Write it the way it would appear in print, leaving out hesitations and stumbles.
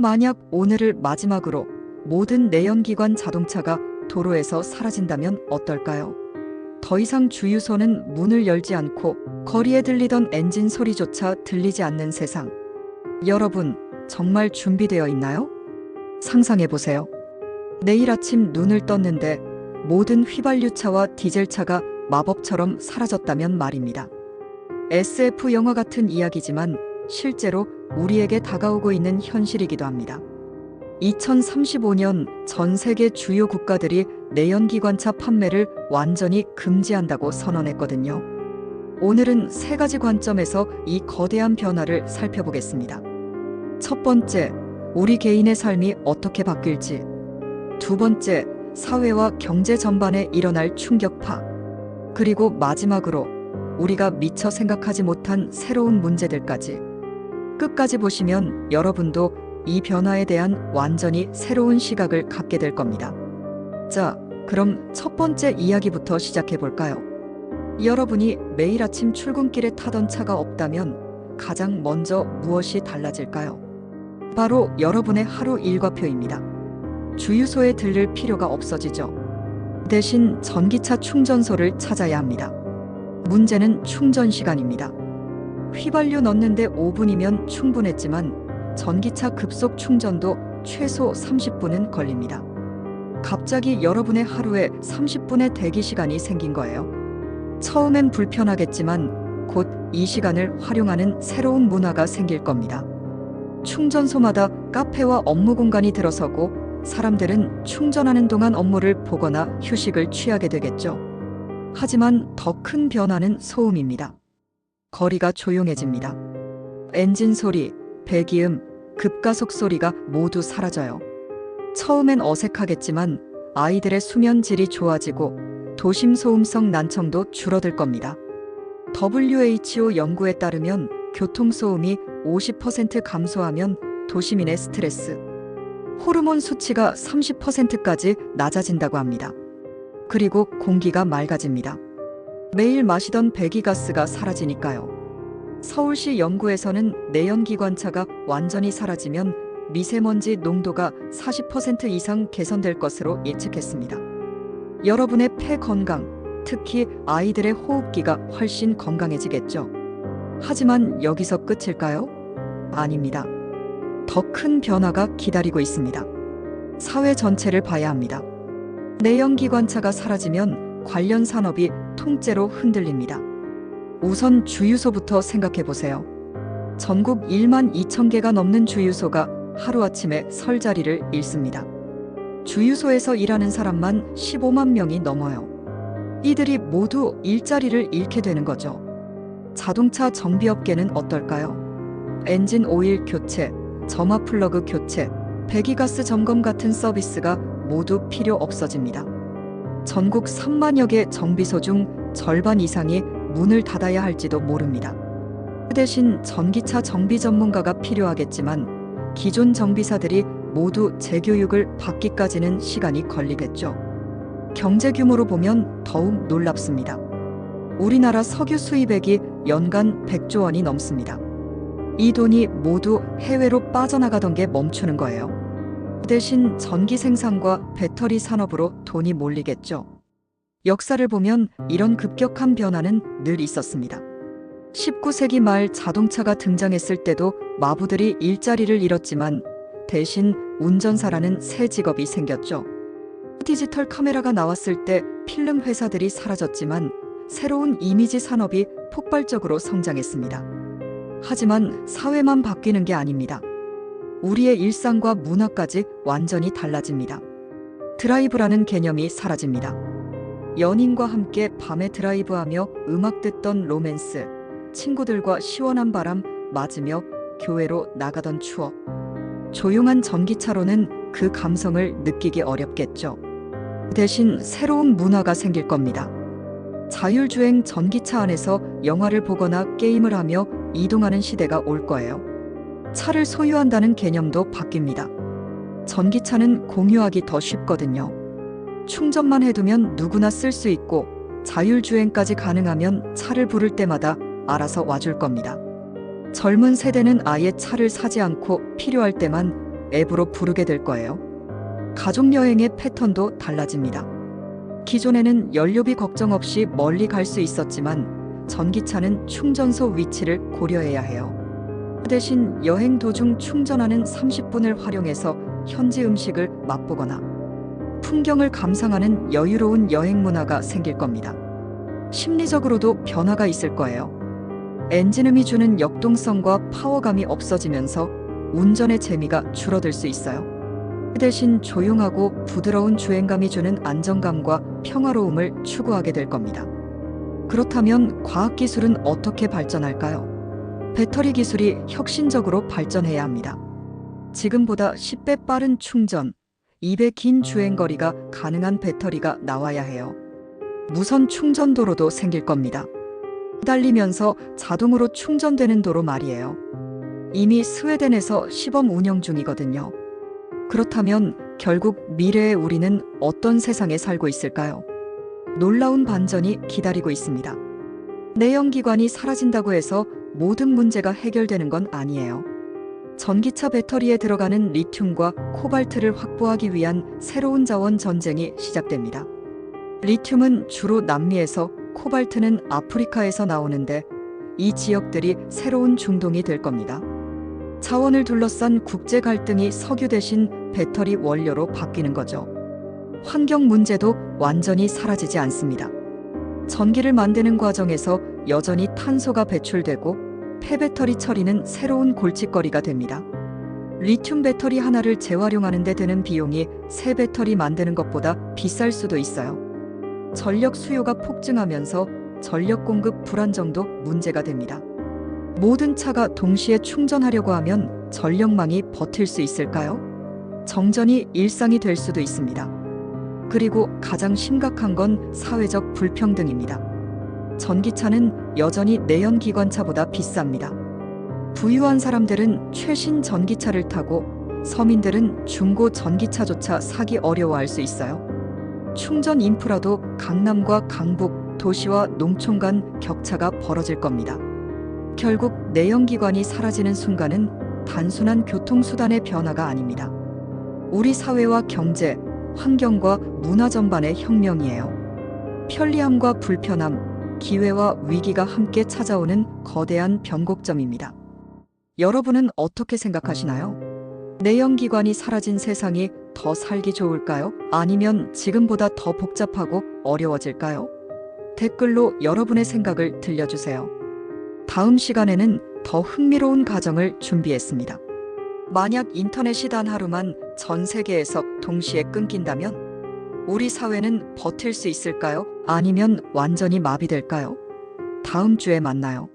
만약 오늘을 마지막으로 모든 내연기관 자동차가 도로에서 사라진다면 어떨까요? 더 이상 주유소는 문을 열지 않고 거리에 들리던 엔진 소리조차 들리지 않는 세상. 여러분, 정말 준비되어 있나요? 상상해보세요. 내일 아침 눈을 떴는데 모든 휘발유차와 디젤차가 마법처럼 사라졌다면 말입니다. SF 영화 같은 이야기지만 실제로 우리에게 다가오고 있는 현실이기도 합니다. 2035년 전 세계 주요 국가들이 내연기관차 판매를 완전히 금지한다고 선언했거든요. 오늘은 세 가지 관점에서 이 거대한 변화를 살펴보겠습니다. 첫 번째, 우리 개인의 삶이 어떻게 바뀔지. 두 번째, 사회와 경제 전반에 일어날 충격파. 그리고 마지막으로 우리가 미처 생각하지 못한 새로운 문제들까지. 끝까지 보시면 여러분도 이 변화에 대한 완전히 새로운 시각을 갖게 될 겁니다. 자, 그럼 첫 번째 이야기부터 시작해 볼까요? 여러분이 매일 아침 출근길에 타던 차가 없다면 가장 먼저 무엇이 달라질까요? 바로 여러분의 하루 일과표입니다. 주유소에 들를 필요가 없어지죠. 대신 전기차 충전소를 찾아야 합니다. 문제는 충전 시간입니다. 휘발유 넣는데 5분이면 충분했지만 전기차 급속 충전도 최소 30분은 걸립니다. 갑자기 여러분의 하루에 30분의 대기 시간이 생긴 거예요. 처음엔 불편하겠지만 곧 이 시간을 활용하는 새로운 문화가 생길 겁니다. 충전소마다 카페와 업무 공간이 들어서고 사람들은 충전하는 동안 업무를 보거나 휴식을 취하게 되겠죠. 하지만 더 큰 변화는 소음입니다. 거리가 조용해집니다. 엔진 소리, 배기음, 급가속 소리가 모두 사라져요. 처음엔 어색하겠지만 아이들의 수면 질이 좋아지고 도심 소음성 난청도 줄어들 겁니다. WHO 연구에 따르면 교통소음이 50% 감소하면 도시민의 스트레스, 호르몬 수치가 30%까지 낮아진다고 합니다. 그리고 공기가 맑아집니다. 매일 마시던 배기가스가 사라지니까요. 서울시 연구에서는 내연기관차가 완전히 사라지면 미세먼지 농도가 40% 이상 개선될 것으로 예측했습니다. 여러분의 폐 건강, 특히 아이들의 호흡기가 훨씬 건강해지겠죠. 하지만 여기서 끝일까요? 아닙니다. 더 큰 변화가 기다리고 있습니다. 사회 전체를 봐야 합니다. 내연기관차가 사라지면 관련 산업이 통째로 흔들립니다. 우선 주유소부터 생각해 보세요. 전국 1만 2천 개가 넘는 주유소가 하루아침에 설 자리를 잃습니다. 주유소에서 일하는 사람만 15만 명이 넘어요. 이들이 모두 일자리를 잃게 되는 거죠. 자동차 정비업계는 어떨까요? 엔진 오일 교체, 점화 플러그 교체, 배기가스 점검 같은 서비스가 모두 필요 없어집니다. 전국 3만여 개 정비소 중 절반 이상이 문을 닫아야 할지도 모릅니다. 그 대신 전기차 정비 전문가가 필요하겠지만 기존 정비사들이 모두 재교육을 받기까지는 시간이 걸리겠죠. 경제 규모로 보면 더욱 놀랍습니다. 우리나라 석유 수입액이 연간 100조 원이 넘습니다. 이 돈이 모두 해외로 빠져나가던 게 멈추는 거예요. 대신 전기 생산과 배터리 산업으로 돈이 몰리겠죠. 역사를 보면 이런 급격한 변화는 늘 있었습니다. 19세기 말 자동차가 등장했을 때도 마부들이 일자리를 잃었지만 대신 운전사라는 새 직업이 생겼죠. 디지털 카메라가 나왔을 때 필름 회사들이 사라졌지만 새로운 이미지 산업이 폭발적으로 성장했습니다. 하지만 사회만 바뀌는 게 아닙니다. 우리의 일상과 문화까지 완전히 달라집니다. 드라이브라는 개념이 사라집니다. 연인과 함께 밤에 드라이브하며 음악 듣던 로맨스, 친구들과 시원한 바람 맞으며 교회로 나가던 추억. 조용한 전기차로는 그 감성을 느끼기 어렵겠죠. 대신 새로운 문화가 생길 겁니다. 자율주행 전기차 안에서 영화를 보거나 게임을 하며 이동하는 시대가 올 거예요. 차를 소유한다는 개념도 바뀝니다. 전기차는 공유하기 더 쉽거든요. 충전만 해두면 누구나 쓸 수 있고 자율주행까지 가능하면 차를 부를 때마다 알아서 와줄 겁니다. 젊은 세대는 아예 차를 사지 않고 필요할 때만 앱으로 부르게 될 거예요. 가족 여행의 패턴도 달라집니다. 기존에는 연료비 걱정 없이 멀리 갈 수 있었지만 전기차는 충전소 위치를 고려해야 해요. 대신 여행 도중 충전하는 30분을 활용해서 현지 음식을 맛보거나 풍경을 감상하는 여유로운 여행 문화가 생길 겁니다. 심리적으로도 변화가 있을 거예요. 엔진음이 주는 역동성과 파워감이 없어지면서 운전의 재미가 줄어들 수 있어요. 그 대신 조용하고 부드러운 주행감이 주는 안정감과 평화로움을 추구하게 될 겁니다. 그렇다면 과학기술은 어떻게 발전할까요? 배터리 기술이 혁신적으로 발전해야 합니다. 지금보다 10배 빠른 충전, 2배 긴 주행거리가 가능한 배터리가 나와야 해요. 무선 충전도로도 생길 겁니다. 달리면서 자동으로 충전되는 도로 말이에요. 이미 스웨덴에서 시범 운영 중이거든요. 그렇다면 결국 미래의 우리는 어떤 세상에 살고 있을까요? 놀라운 반전이 기다리고 있습니다. 내연기관이 사라진다고 해서 모든 문제가 해결되는 건 아니에요. 전기차 배터리에 들어가는 리튬과 코발트를 확보하기 위한 새로운 자원 전쟁이 시작됩니다. 리튬은 주로 남미에서, 코발트는 아프리카에서 나오는데 이 지역들이 새로운 중동이 될 겁니다. 자원을 둘러싼 국제 갈등이 석유 대신 배터리 원료로 바뀌는 거죠. 환경 문제도 완전히 사라지지 않습니다. 전기를 만드는 과정에서 여전히 탄소가 배출되고 폐배터리 처리는 새로운 골칫거리가 됩니다. 리튬 배터리 하나를 재활용하는 데 드는 비용이 새 배터리 만드는 것보다 비쌀 수도 있어요. 전력 수요가 폭증하면서 전력 공급 불안정도 문제가 됩니다. 모든 차가 동시에 충전하려고 하면 전력망이 버틸 수 있을까요? 정전이 일상이 될 수도 있습니다. 그리고 가장 심각한 건 사회적 불평등입니다. 전기차는 여전히 내연기관차보다 비쌉니다. 부유한 사람들은 최신 전기차를 타고 서민들은 중고 전기차조차 사기 어려워할 수 있어요. 충전 인프라도 강남과 강북, 도시와 농촌 간 격차가 벌어질 겁니다. 결국 내연기관이 사라지는 순간은 단순한 교통수단의 변화가 아닙니다. 우리 사회와 경제, 환경과 문화 전반의 혁명이에요. 편리함과 불편함, 기회와 위기가 함께 찾아오는 거대한 변곡점입니다. 여러분은 어떻게 생각하시나요? 내연기관이 사라진 세상이 더 살기 좋을까요? 아니면 지금보다 더 복잡하고 어려워질까요? 댓글로 여러분의 생각을 들려주세요. 다음 시간에는 더 흥미로운 가정을 준비했습니다. 만약 인터넷이 단 하루만 전 세계에서 동시에 끊긴다면 우리 사회는 버틸 수 있을까요? 아니면 완전히 마비될까요? 다음 주에 만나요.